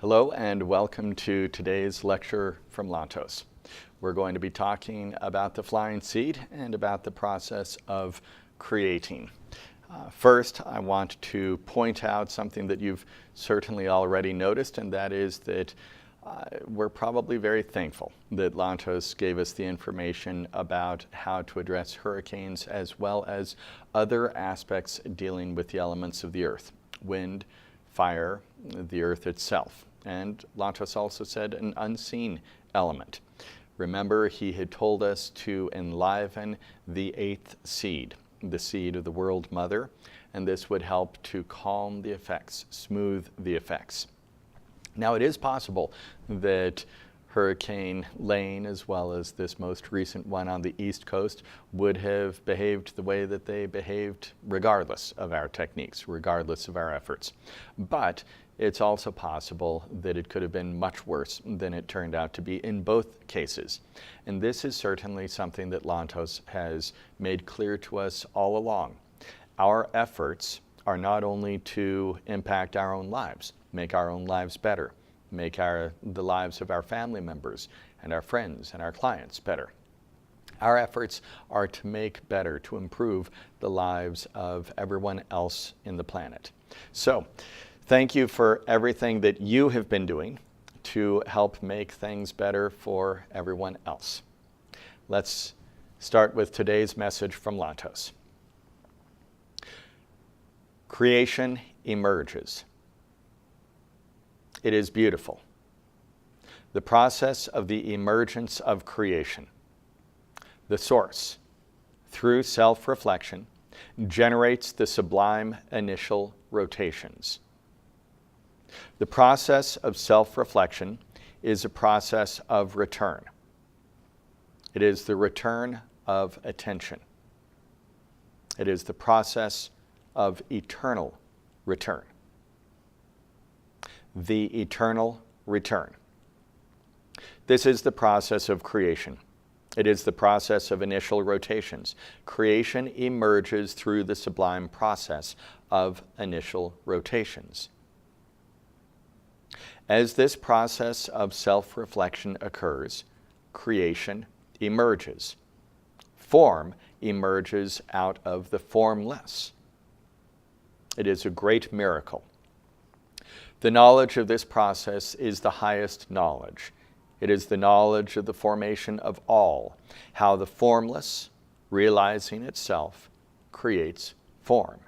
Hello and welcome to today's lecture from Lantos. We're going to be talking about the flying seed and about the process of creating. First, I want to point out something that you've certainly already noticed, and that is that we're probably very thankful that Lantos gave us the information about how to address hurricanes as well as other aspects dealing with the elements of the earth: wind, fire, the earth itself. And Lantos also said an unseen element. Remember, he had told us to enliven the eighth seed, the seed of the world mother, and this would help to calm the effects, smooth the effects. Now, it is possible that Hurricane Lane, as well as this most recent one on the East Coast, would have behaved the way that they behaved regardless of our techniques, regardless of our efforts. But it's also possible that it could have been much worse than it turned out to be in both cases. And this is certainly something that Lantos has made clear to us all along. Our efforts are not only to impact our own lives, make our own lives better, make the lives of our family members and our friends and our clients better. Our efforts are to make better, to improve the lives of everyone else in the planet. So, thank you for everything that you have been doing to help make things better for everyone else. Let's start with today's message from Lantos. Creation emerges. It is beautiful. The process of the emergence of creation. The source, through self-reflection, generates the sublime initial rotations. The process of self-reflection is a process of return. It is the return of attention. It is the process of eternal return. The eternal return. This is the process of creation. It is the process of initial rotations. Creation emerges through the sublime process of initial rotations. As this process of self-reflection occurs, creation emerges. Form emerges out of the formless. It is a great miracle. The knowledge of this process is the highest knowledge. It is the knowledge of the formation of all, how the formless, realizing itself, creates form.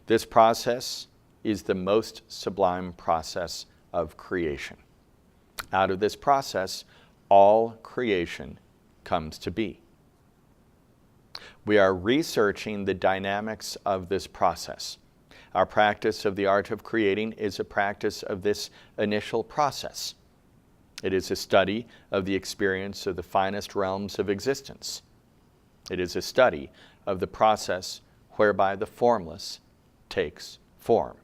This process is the most sublime process of creation. Out of this process, all creation comes to be. We are researching the dynamics of this process. Our practice of the art of creating is a practice of this initial process. It is a study of the experience of the finest realms of existence. It is a study of the process whereby the formless takes form.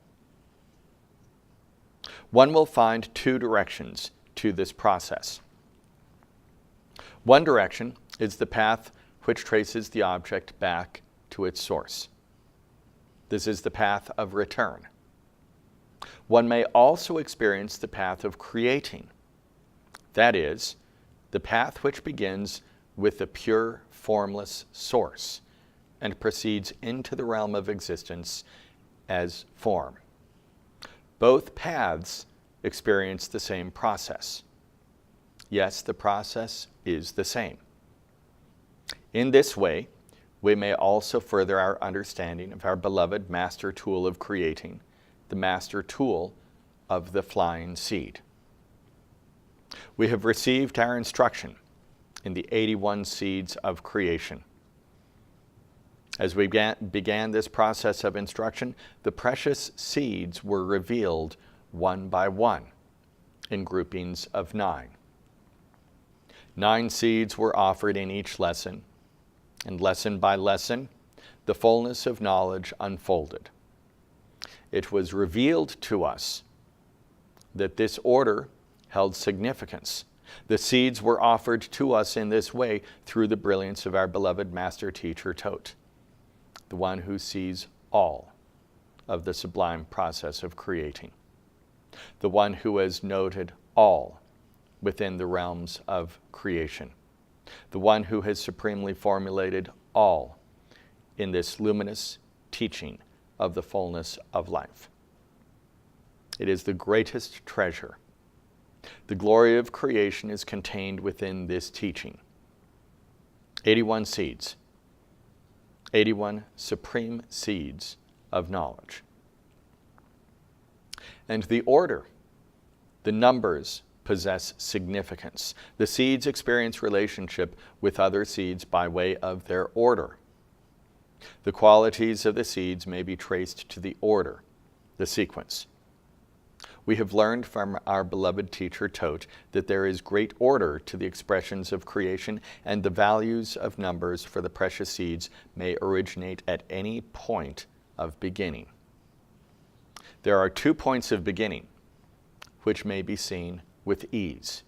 One will find two directions to this process. One direction is the path which traces the object back to its source. This is the path of return. One may also experience the path of creating. That is, the path which begins with the pure, formless source and proceeds into the realm of existence as form. Both paths experience the same process. Yes, the process is the same. In this way, we may also further our understanding of our beloved master tool of creating, the master tool of the flying seed. We have received our instruction in the 81 seeds of creation. As we began this process of instruction, the precious seeds were revealed one by one in groupings of 9. 9 seeds were offered in each lesson, and lesson by lesson, the fullness of knowledge unfolded. It was revealed to us that this order held significance. The seeds were offered to us in this way through the brilliance of our beloved master teacher Thoth, the one who sees all of the sublime process of creating. the one who has noted all within the realms of creation, the one who has supremely formulated all in this luminous teaching of the fullness of life. It is the greatest treasure. The glory of creation is contained within this teaching. 81 seeds, 81 supreme seeds of knowledge. And the order, the numbers possess significance. The seeds experience relationship with other seeds by way of their order. The qualities of the seeds may be traced to the order, the sequence. We have learned from our beloved teacher Todt that there is great order to the expressions of creation, and the values of numbers for the precious seeds may originate at any point of beginning. There are 2 points of beginning, which may be seen with ease.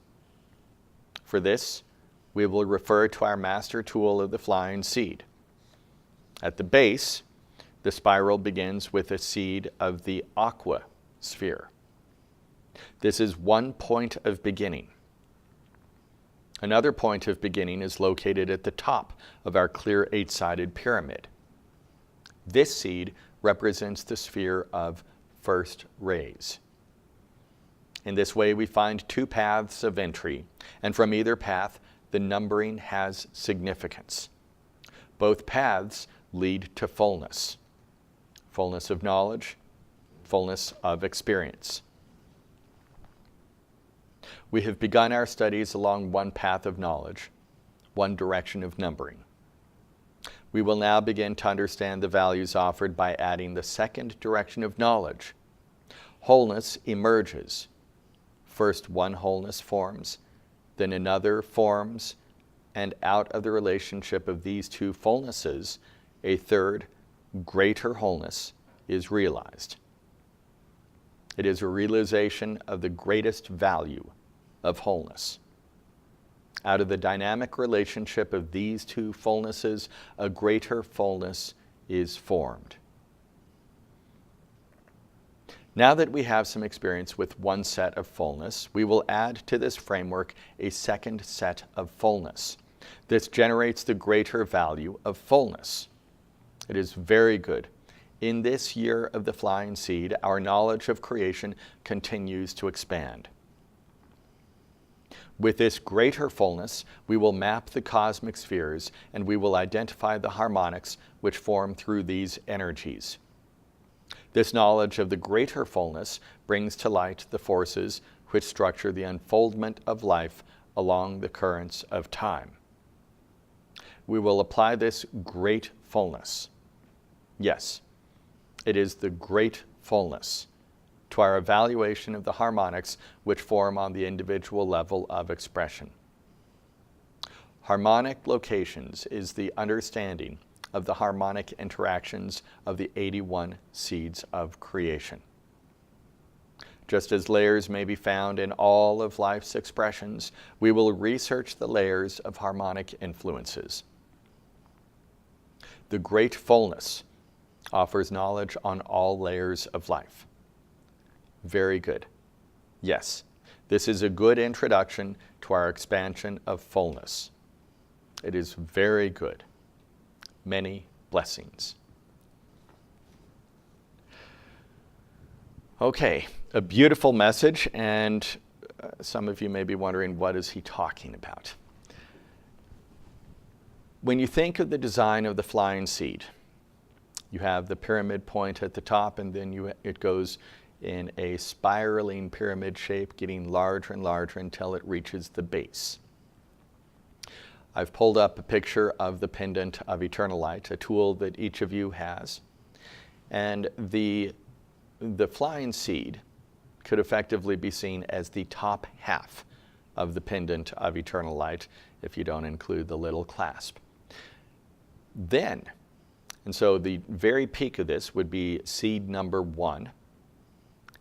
For this, we will refer to our master tool of the flying seed. At the base, the spiral begins with a seed of the aqua sphere. This is 1 point of beginning. Another point of beginning is located at the top of our clear 8-sided pyramid. This seed represents the sphere of first rays. In this way, we find 2 paths of entry, and from either path, the numbering has significance. Both paths lead to fullness. Fullness of knowledge, fullness of experience. We have begun our studies along 1 path of knowledge, 1 direction of numbering. We will now begin to understand the values offered by adding the 2nd direction of knowledge. Wholeness emerges. First 1 wholeness forms, then another forms, and out of the relationship of these 2 fullnesses, a 3rd, greater wholeness is realized. It is a realization of the greatest value of wholeness. Out of the dynamic relationship of these 2 fullnesses, a greater fullness is formed. Now that we have some experience with 1 set of fullness, we will add to this framework a 2nd set of fullness. This generates the greater value of fullness. It is very good. In this year of the flying seed, our knowledge of creation continues to expand. With this greater fullness, we will map the cosmic spheres, and we will identify the harmonics which form through these energies. This knowledge of the greater fullness brings to light the forces which structure the unfoldment of life along the currents of time. We will apply this great fullness. Yes, it is the great fullness to our evaluation of the harmonics which form on the individual level of expression. Harmonic locations is the understanding of the harmonic interactions of the 81 seeds of creation. Just as layers may be found in all of life's expressions, we will research the layers of harmonic influences. The great fullness offers knowledge on all layers of life. Very good. Yes, this is a good introduction to our expansion of fullness. It is very good. Many blessings. Okay, a beautiful message, and some of you may be wondering, what is he talking about? When you think of the design of the flying seed, you have the pyramid point at the top, and then it goes in a spiraling pyramid shape, getting larger and larger until it reaches the base. I've pulled up a picture of the pendant of eternal light, a tool that each of you has. And the flying seed could effectively be seen as the top half of the pendant of eternal light, if you don't include the little clasp. And so the very peak of this would be seed number 1.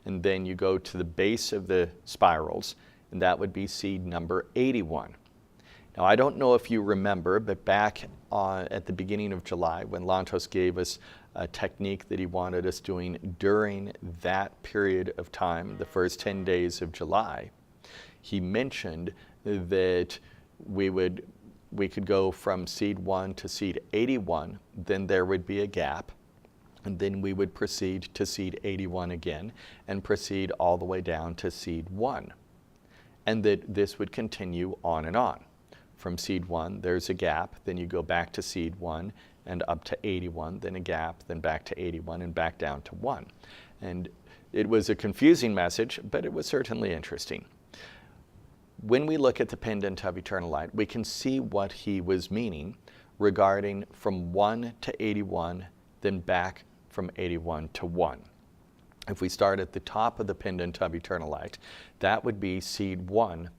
And then you go to the base of the spirals, and that would be seed number 81. Now, I don't know if you remember, but back at the beginning of July, when Lantos gave us a technique that he wanted us doing during that period of time, the first 10 days of July, he mentioned that we could go from seed 1 to seed 81, then there would be a gap, and then we would proceed to seed 81 again, and proceed all the way down to seed 1. And that this would continue on and on. From seed 1, there's a gap, then you go back to seed 1 and up to 81, then a gap, then back to 81 and back down to 1. And it was a confusing message, but it was certainly interesting. When we look at the pendant of eternal light, we can see what he was meaning regarding from 1 to 81, then back from 81 to 1. If we start at the top of the pendant of eternal light, that would be seed 1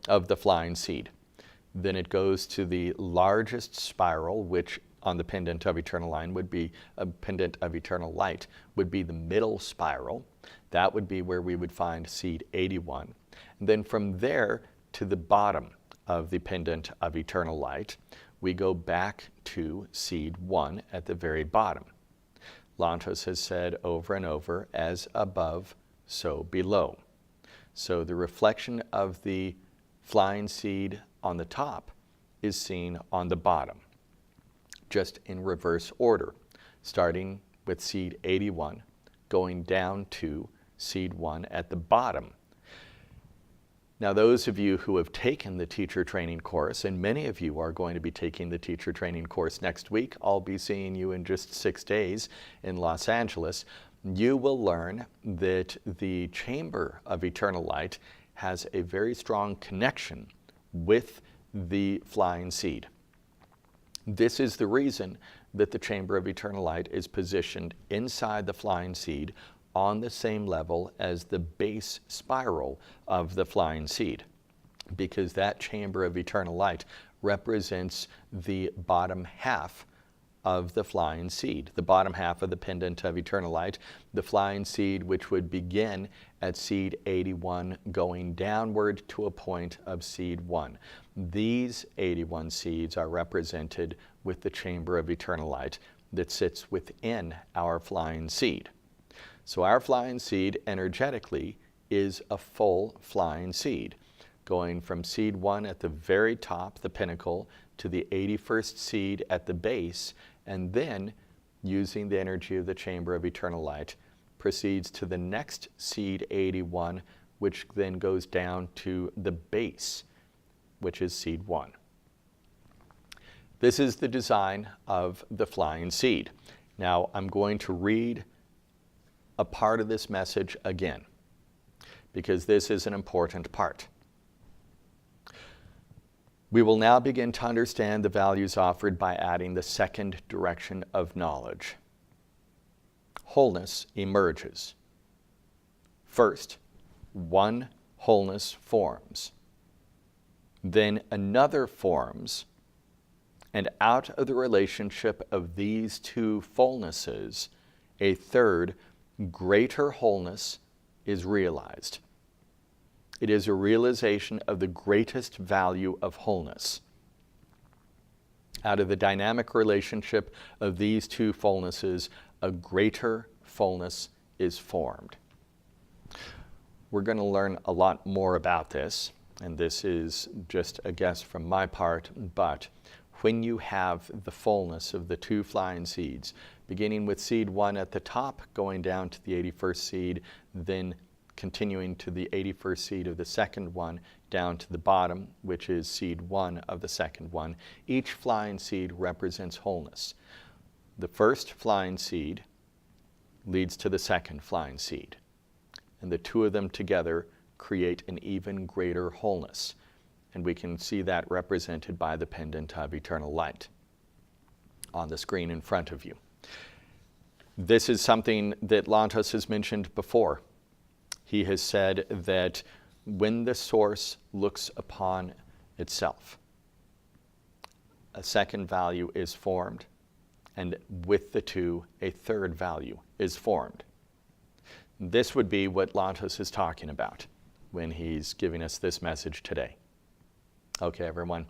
of the flying seed. Then it goes to the largest spiral, which on the pendant of eternal line would be a pendant of eternal light, would be the middle spiral. That would be where we would find seed 81. And then from there to the bottom of the pendant of eternal light, we go back to seed 1 at the very bottom. Lantos has said over and over, as above, so below. So the reflection of the flying seed on the top is seen on the bottom, just in reverse order, starting with seed 81, going down to seed 1 at the bottom. Now, those of you who have taken the teacher training course, and many of you are going to be taking the teacher training course next week, I'll be seeing you in just 6 days in Los Angeles, you will learn that the chamber of eternal light has a very strong connection with the flying seed. This is the reason that the chamber of eternal light is positioned inside the flying seed on the same level as the base spiral of the flying seed, because that chamber of eternal light represents the bottom half of the flying seed, the bottom half of the pendant of eternal light, the flying seed which would begin at seed 81 going downward to a point of seed 1. These 81 seeds are represented with the chamber of eternal light that sits within our flying seed. So our flying seed energetically is a full flying seed, going from seed 1 at the very top, the pinnacle, to the 81st seed at the base, and then, using the energy of the chamber of eternal light, proceeds to the next seed 81, which then goes down to the base, which is seed 1. This is the design of the flying seed. Now, I'm going to read a part of this message again, because this is an important part. We will now begin to understand the values offered by adding the second direction of knowledge. Wholeness emerges. First, one wholeness forms. Then another forms, and out of the relationship of these two fullnesses, a third, greater wholeness is realized. It is a realization of the greatest value of wholeness. Out of the dynamic relationship of these two fullnesses, a greater fullness is formed. We're going to learn a lot more about this, and this is just a guess from my part, but when you have the fullness of the two flying seeds, beginning with seed 1 at the top, going down to the 81st seed, then continuing to the 81st seed of the second one, down to the bottom, which is seed 1 of the second one. Each flying seed represents wholeness. The first flying seed leads to the second flying seed, and the two of them together create an even greater wholeness. And we can see that represented by the pendant of eternal light on the screen in front of you. This is something that Lantos has mentioned before. He has said that when the source looks upon itself, a second value is formed, and with the two, a third value is formed. This would be what Lantos is talking about when he's giving us this message today. Okay, everyone.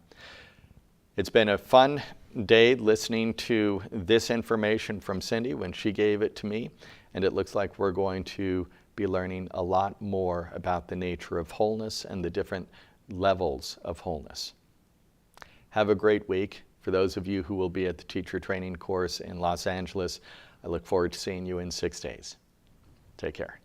It's been a fun day listening to this information from Cindy when she gave it to me, and it looks like we're going to be learning a lot more about the nature of wholeness and the different levels of wholeness. Have a great week. For those of you who will be at the teacher training course in Los Angeles, I look forward to seeing you in 6 days. Take care.